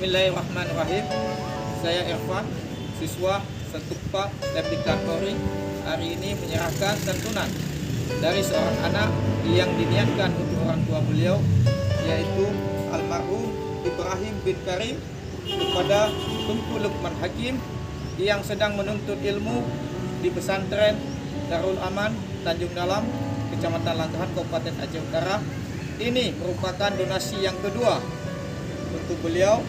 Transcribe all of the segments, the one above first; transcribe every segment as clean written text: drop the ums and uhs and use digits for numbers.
Bismillahirrahmanirrahim. Saya Irfan, siswa Setupa Replika Polri, hari ini menyerahkan santunan dari seorang anak yang diniatkan untuk orang tua beliau, yaitu almarhum Ibrahim bin Karim, kepada Tunku Lukman Hakim yang sedang menuntut ilmu di pesantren Darul Aman Tanjung Dalam, Kecamatan Langkahan, Kabupaten Aceh Utara. Ini merupakan donasi yang kedua untuk beliau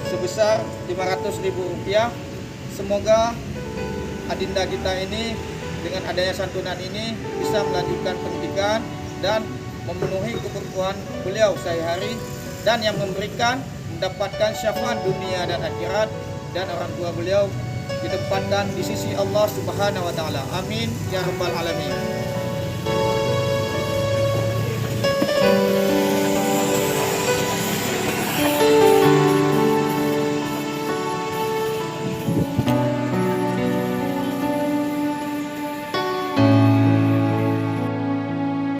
sebesar Rp500.000. Semoga adinda kita ini dengan adanya santunan ini bisa melanjutkan pendidikan dan memenuhi kebutuhan beliau sehari-hari, dan yang memberikan mendapatkan syafaat dunia dan akhirat, dan orang tua beliau ditempatkan di sisi Allah Subhanahu wa taala. Amin ya rabbal alamin.